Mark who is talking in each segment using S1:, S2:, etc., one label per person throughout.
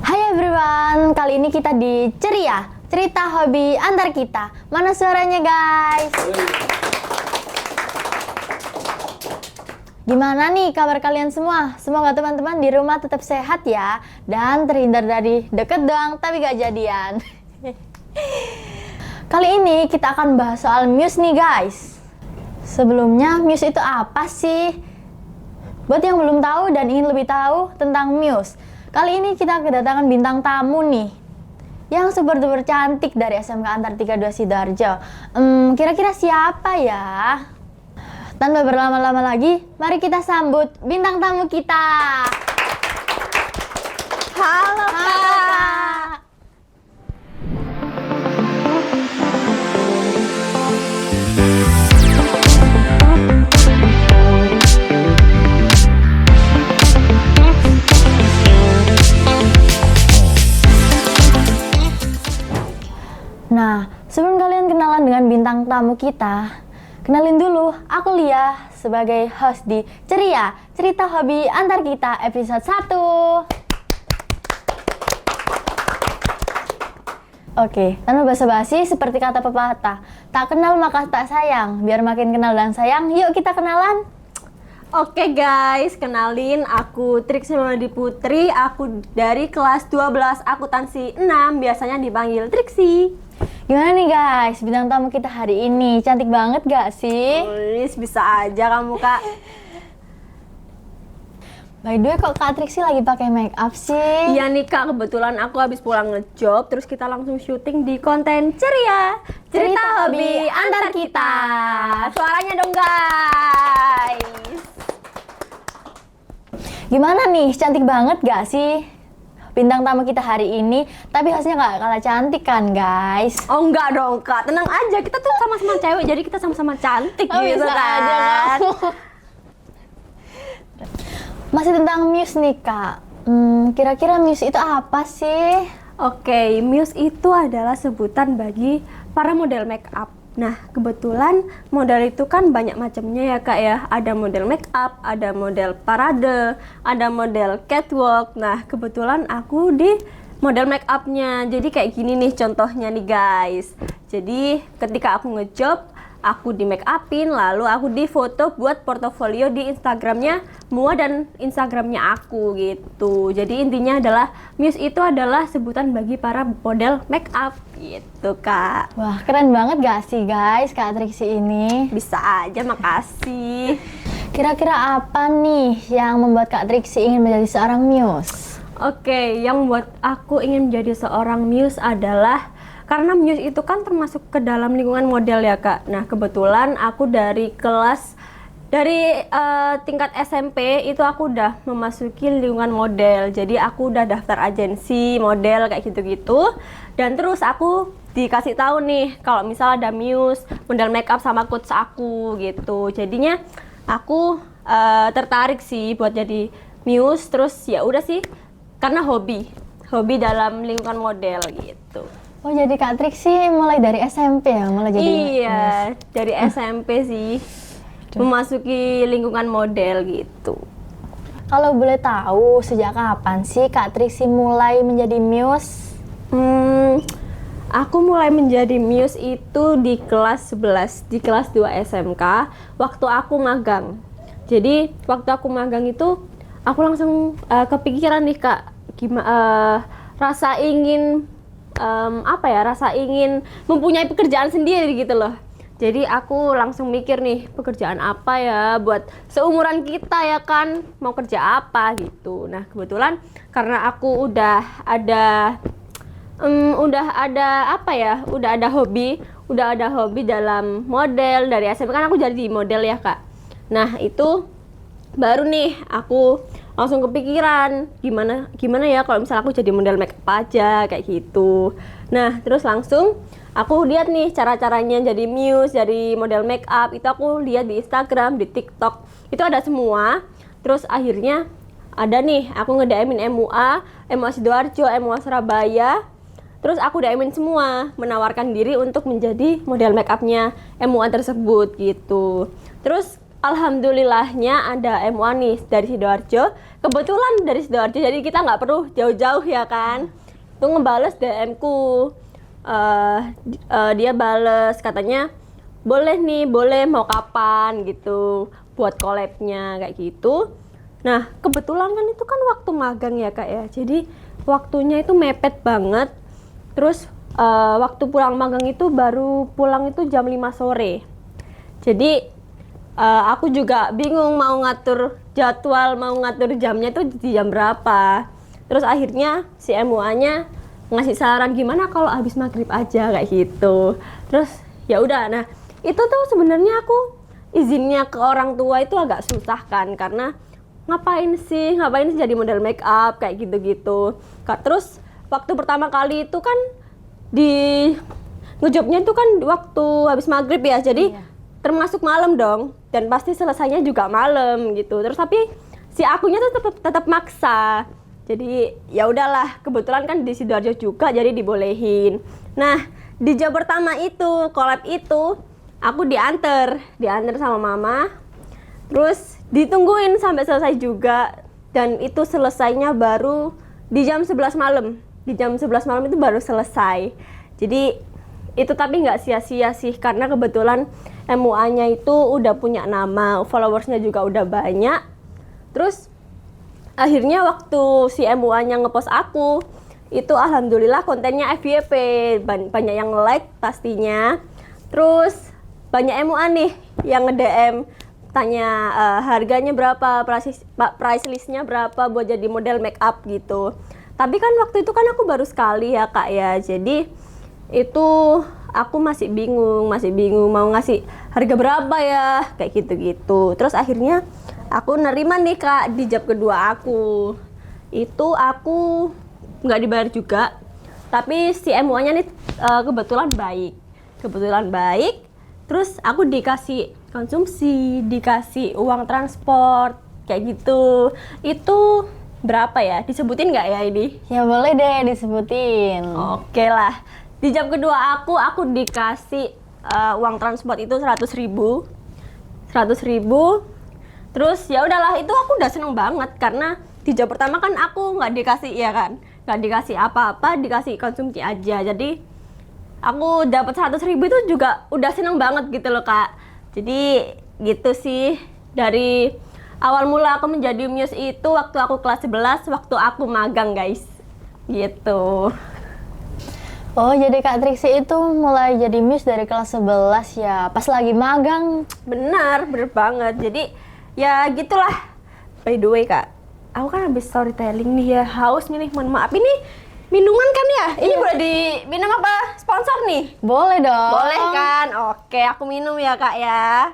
S1: Hai everyone, kali ini kita di Ceria, cerita hobi antar kita. Mana suaranya guys? Gimana nih kabar kalian semua? Semoga teman-teman di rumah tetap sehat ya. Dan terhindar dari deket doang tapi gak jadian. Kali ini kita akan bahas soal Muse nih guys. Sebelumnya Muse itu apa sih? Buat yang belum tahu dan ingin lebih tahu tentang Muse, kali ini kita kedatangan bintang tamu nih yang super duper cantik dari SMK Antartika 2 Sidoarjo. Kira-kira siapa ya? Tanpa berlama-lama lagi, mari kita sambut bintang tamu kita.
S2: Halo Kak.
S1: Nah, sebelum kalian kenalan dengan bintang tamu kita, kenalin dulu, aku Lia sebagai host di Ceria, cerita hobi antar kita episode 1. Oke, tanpa basa-basi seperti kata pepatah, tak kenal maka tak sayang. Biar makin kenal dan sayang, yuk kita kenalan.
S2: Oke guys, kenalin aku Triksi Mauladi Putri. Aku dari kelas 12 akuntansi 6, biasanya dipanggil Triksi.
S1: Gimana nih guys, bintang tamu kita hari ini? Cantik banget gak sih?
S2: Bisa aja kamu Kak.
S1: By the way, kok Kak Triksi lagi pakai make up sih?
S2: Iya nih Kak, kebetulan aku habis pulang ngejob, terus kita langsung syuting di konten Ceria, cerita hobi antar kita. Suaranya dong guys.
S1: Gimana nih, cantik banget gak sih bintang tamu kita hari ini? Tapi hasilnya gak kalah cantik kan guys?
S2: Oh enggak dong Kak, tenang aja, kita tuh sama-sama cewek, jadi kita sama-sama cantik
S1: Oh,
S2: gitu
S1: bisa
S2: kan.
S1: aja kamu. Masih tentang Muse nih Kak, kira-kira Muse itu apa sih?
S2: Oke, Muse itu adalah sebutan bagi para model make up. Nah, kebetulan model itu kan banyak macamnya ya Kak ya. Ada model make up, ada model parade, ada model catwalk. Nah, kebetulan aku di model make upnya. Jadi kayak gini nih contohnya nih guys. Jadi ketika aku ngejob, aku di make upin, lalu aku di foto buat portofolio di Instagramnya Mua dan Instagramnya aku gitu. Jadi intinya adalah Muse itu adalah sebutan bagi para model make up gitu Kak.
S1: Wah, keren banget gak sih guys Kak Triksi ini?
S2: Bisa aja, makasih.
S1: Kira-kira apa nih yang membuat Kak Triksi ingin menjadi seorang Muse?
S2: Oke, yang membuat aku ingin menjadi seorang Muse adalah karena Muse itu kan termasuk ke dalam lingkungan model ya Kak. Nah, kebetulan aku dari tingkat SMP itu aku udah memasuki lingkungan model. Jadi aku udah daftar agensi model kayak gitu-gitu. Dan terus aku dikasih tahu nih kalau misalnya ada Muse model makeup sama coach aku gitu. Jadinya aku tertarik sih buat jadi Muse. Terus ya udah sih, karena hobi dalam lingkungan model gitu.
S1: Oh, jadi Kak Triksi mulai dari SMP ya? Mulai jadi
S2: Iya,
S1: Muse.
S2: dari SMP sih memasuki lingkungan model gitu.
S1: Kalau boleh tahu, sejak kapan sih Kak Triksi mulai menjadi Muse?
S2: Aku mulai menjadi Muse itu di kelas 11, di kelas 2 SMK, waktu aku magang. Jadi, waktu aku magang itu, aku langsung kepikiran nih Kak, rasa ingin rasa ingin mempunyai pekerjaan sendiri gitu loh. Jadi aku langsung mikir nih, pekerjaan apa ya buat seumuran kita ya kan, mau kerja apa gitu. Nah, kebetulan karena aku udah ada hobi dalam model dari SMP, kan aku jadi model ya Kak. Nah, itu baru nih aku langsung kepikiran gimana ya kalau misalnya aku jadi model make up aja kayak gitu. Nah, terus langsung aku lihat nih cara-caranya jadi Muse, jadi model make up. Itu aku lihat di Instagram, di TikTok, itu ada semua. Terus akhirnya ada nih aku nge-DM-in MUA Sidoarjo, MUA Surabaya. Terus aku DM-in semua, menawarkan diri untuk menjadi model make upnya MUA tersebut gitu. Terus alhamdulillahnya ada MUA nih dari Sidoarjo. Kebetulan dari Sidoarjo, jadi kita nggak perlu jauh-jauh ya kan. Itu ngebales DM ku. Dia bales katanya boleh nih, boleh, mau kapan gitu buat collab-nya kayak gitu. Nah, kebetulan kan itu kan waktu magang ya Kak ya. Jadi waktunya itu mepet banget. Terus waktu pulang magang itu baru pulang itu jam 5 sore. Jadi aku juga bingung mau ngatur jadwal, mau ngatur jamnya itu di jam berapa. Terus akhirnya si MUA-nya ngasih saran gimana kalau habis maghrib aja kayak gitu. Terus ya udah, nah itu tuh sebenarnya aku izinnya ke orang tua itu agak susah kan, karena ngapain sih jadi model make up kayak gitu-gitu. Terus waktu pertama kali itu kan di ngejobnya itu kan waktu habis maghrib ya, jadi termasuk malam dong, dan pasti selesainya juga malam gitu. Terus tapi si akunya tuh tetap maksa. Jadi ya udahlah, kebetulan kan di Sidoarjo juga jadi dibolehin. Nah, di job pertama itu, collab itu, aku diantar sama mama. Terus ditungguin sampai selesai juga, dan itu selesainya baru di jam 11 malam. Di jam 11 malam itu baru selesai. Jadi itu tapi nggak sia-sia sih, karena kebetulan MUA-nya itu udah punya nama, followersnya juga udah banyak. Terus akhirnya waktu si MUA-nya ngepost aku, itu alhamdulillah kontennya FYP, banyak yang like pastinya. Terus banyak MUA nih yang nge-DM tanya harganya berapa, price listnya berapa buat jadi model make up gitu. Tapi kan waktu itu kan aku baru sekali ya Kak ya, jadi itu aku masih bingung mau ngasih harga berapa ya, kayak gitu-gitu. Terus akhirnya aku nerima nih Kak di job kedua aku. Itu aku nggak dibayar juga, tapi si MUA-nya nih kebetulan baik. Terus aku dikasih konsumsi, dikasih uang transport, kayak gitu. Itu berapa ya? Disebutin nggak ya ini?
S1: Ya boleh deh disebutin.
S2: Oke lah. Di job kedua aku dikasih uang transport itu 100.000. Terus ya udahlah, itu aku udah seneng banget, karena di job pertama kan aku nggak dikasih nggak dikasih apa-apa, dikasih konsumsi aja. Jadi aku dapat 100.000 itu juga udah seneng banget gitu loh Kak. Jadi gitu sih, dari awal mula aku menjadi Muse itu waktu aku kelas 11, waktu aku magang guys, gitu.
S1: Oh, jadi Kak Triksi itu mulai jadi Muse dari kelas 11 ya, pas lagi magang.
S2: Bener banget. Jadi ya gitulah. By the way Kak, aku kan habis storytelling nih ya, haus nih, mohon maaf. Ini minuman kan ya? Ini boleh diminum apa? Sponsor nih?
S1: Boleh dong.
S2: Boleh kan? Oke, aku minum ya Kak ya.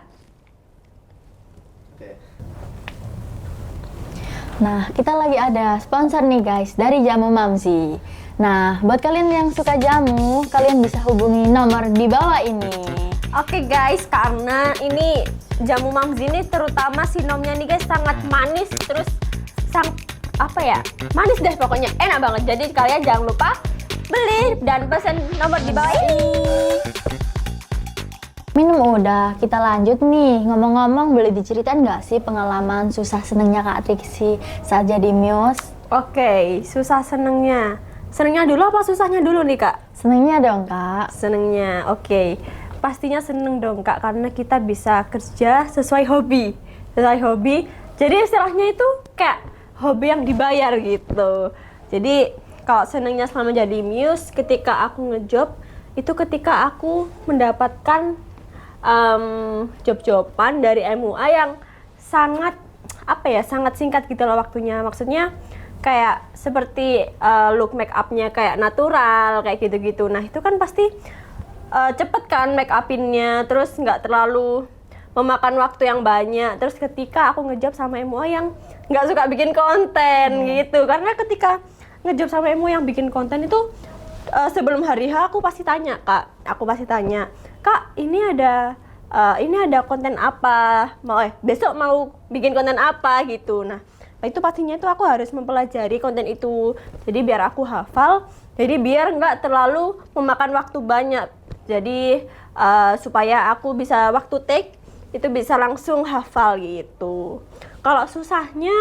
S1: Nah, kita lagi ada sponsor nih guys, dari Jamu Mamsi. Nah, buat kalian yang suka jamu, kalian bisa hubungi nomor di bawah ini.
S2: Oke guys, karena ini jamu Mamsi ini terutama sinomnya nih guys sangat manis, terus manis deh pokoknya, enak banget. Jadi kalian jangan lupa beli dan pesan nomor di bawah ini.
S1: Minum udah, kita lanjut nih. Ngomong-ngomong, boleh diceritain nggak sih pengalaman susah senengnya Kak Triksi saat jadi Muse?
S2: Oke, susah senengnya. Senengnya dulu apa susahnya dulu nih Kak?
S1: Senengnya dong Kak.
S2: Senengnya, oke. Pastinya seneng dong Kak, karena kita bisa kerja sesuai hobi. Jadi istilahnya itu kayak hobi yang dibayar gitu. Jadi kalau senengnya selama jadi Muse, ketika aku ngejob, itu ketika aku mendapatkan job-joban dari MUA yang sangat singkat gitu loh waktunya. Maksudnya kayak seperti look make upnya kayak natural kayak gitu-gitu. Nah itu kan pasti cepet kan make upinnya, terus nggak terlalu memakan waktu yang banyak. Terus ketika aku ngejob sama MUA yang nggak suka bikin konten gitu, karena ketika ngejob sama MUA yang bikin konten itu sebelum hari H aku pasti tanya Kak, ini ada konten apa, besok mau bikin konten apa gitu. Nah itu pastinya itu aku harus mempelajari konten itu, jadi biar aku hafal, jadi biar nggak terlalu memakan waktu banyak. Jadi supaya aku bisa waktu take itu bisa langsung hafal gitu. Kalau susahnya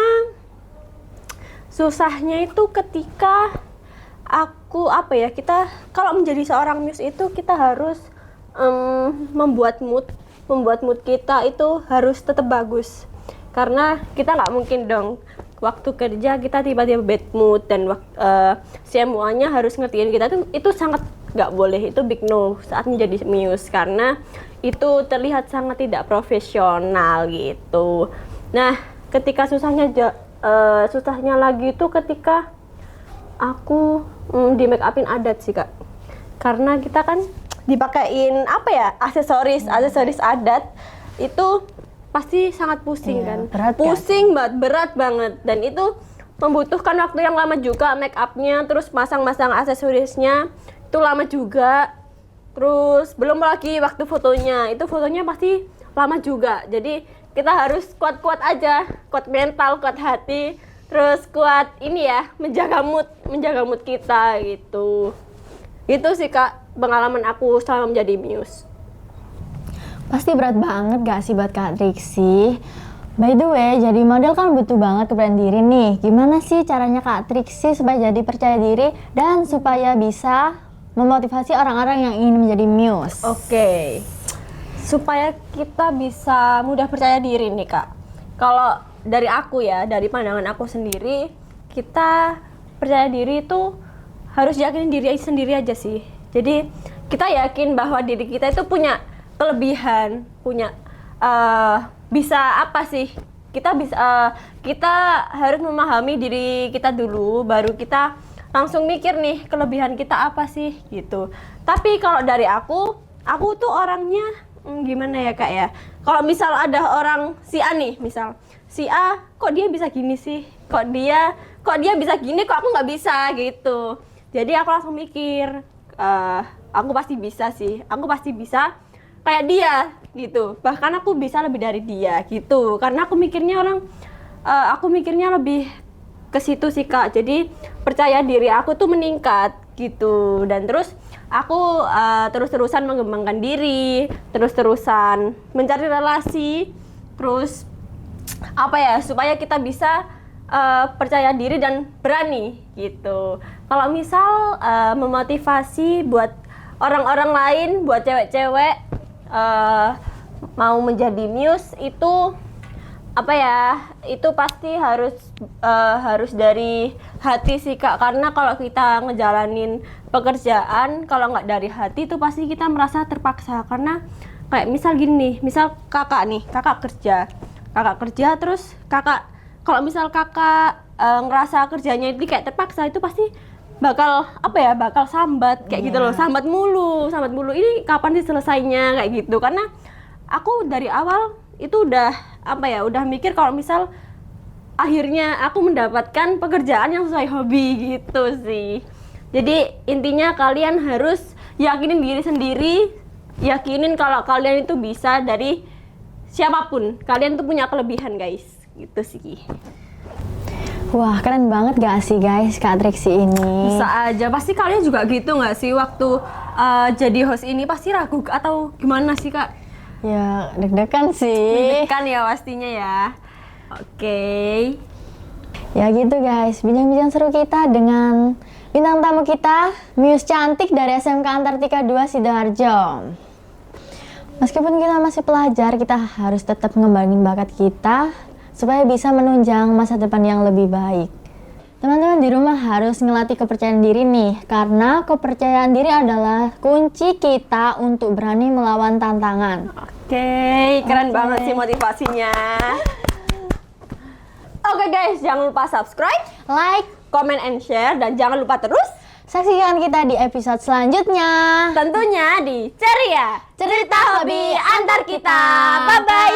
S2: itu ketika kita kalau menjadi seorang muse itu kita harus membuat mood kita itu harus tetap bagus, karena kita nggak mungkin dong waktu kerja kita tiba-tiba bad mood dan semuanya harus ngertiin kita, itu sangat nggak boleh, itu big no saat menjadi muse, karena itu terlihat sangat tidak profesional gitu. Nah, ketika susahnya lagi itu ketika aku di make upin adat sih Kak, karena kita kan dipakein aksesoris adat, itu pasti sangat pusing kan, pusing banget, berat banget, dan itu membutuhkan waktu yang lama juga make upnya, terus masang aksesorisnya itu lama juga, terus belum lagi waktu fotonya pasti lama juga. Jadi kita harus kuat aja, kuat mental, kuat hati, terus kuat menjaga mood kita gitu. Itu sih Kak pengalaman aku selama menjadi muse.
S1: Pasti berat banget gak sih buat Kak Trixie? By the way, jadi model kan butuh banget kepercayaan diri nih. Gimana sih caranya Kak Trixie supaya jadi percaya diri dan supaya bisa memotivasi orang-orang yang ingin menjadi muse?
S2: Oke. Supaya kita bisa mudah percaya diri nih Kak. Kalau dari aku ya, dari pandangan aku sendiri, kita percaya diri itu harus yakinin diri sendiri aja sih. Jadi kita yakin bahwa diri kita itu punya kelebihan, bisa apa sih? Kita harus memahami diri kita dulu, baru kita langsung mikir nih kelebihan kita apa sih gitu. Tapi kalau dari aku tuh orangnya gimana ya Kak ya? Kalau misal ada orang si A nih, misal si A kok dia bisa gini sih? Kok dia bisa gini, kok aku nggak bisa gitu. Jadi aku langsung mikir, aku pasti bisa sih. Aku pasti bisa kayak dia gitu. Bahkan aku bisa lebih dari dia gitu. Karena aku mikirnya lebih ke situ sih Kak. Jadi percaya diri aku tuh meningkat gitu. Dan terus aku terus-terusan mengembangkan diri, terus-terusan mencari relasi, terus supaya kita bisa percaya diri dan berani gitu. Kalau misal memotivasi buat orang-orang lain, buat cewek-cewek mau menjadi muse itu itu pasti harus dari hati sih Kak, karena kalau kita ngejalanin pekerjaan kalau nggak dari hati itu pasti kita merasa terpaksa. Karena kayak misal gini, misal kakak kerja terus kalau misal kakak ngerasa kerjanya itu kayak terpaksa, itu pasti bakal sambat kayak gitu loh, sambat mulu, ini kapan sih selesainya kayak gitu. Karena aku dari awal itu udah mikir kalau misal akhirnya aku mendapatkan pekerjaan yang sesuai hobi gitu sih. Jadi intinya kalian harus yakinin diri sendiri, yakinin kalau kalian itu bisa dari siapapun, kalian tuh punya kelebihan guys, gitu sih.
S1: Wah, keren banget gak sih guys Kak Trixie ini?
S2: Bisa aja, pasti kalian juga gitu gak sih waktu jadi host ini pasti ragu atau gimana sih Kak?
S1: Ya, deg-degan sih.
S2: Deg-degan ya pastinya ya. Oke.
S1: Ya gitu guys, bincang-bincang seru kita dengan bintang tamu kita, muse cantik dari SMK Antartika 2 Sidoarjo. Meskipun kita masih pelajar, kita harus tetap mengembangin bakat kita supaya bisa menunjang masa depan yang lebih baik. Teman-teman di rumah harus ngelatih kepercayaan diri nih, karena kepercayaan diri adalah kunci kita untuk berani melawan tantangan.
S2: Oke, keren banget sih motivasinya. Oke guys, jangan lupa subscribe,
S1: Like,
S2: comment, and share, dan jangan lupa terus
S1: saksikan kita di episode selanjutnya.
S2: tentunya di Ceria, cerita hobi antar kita. Bye-bye.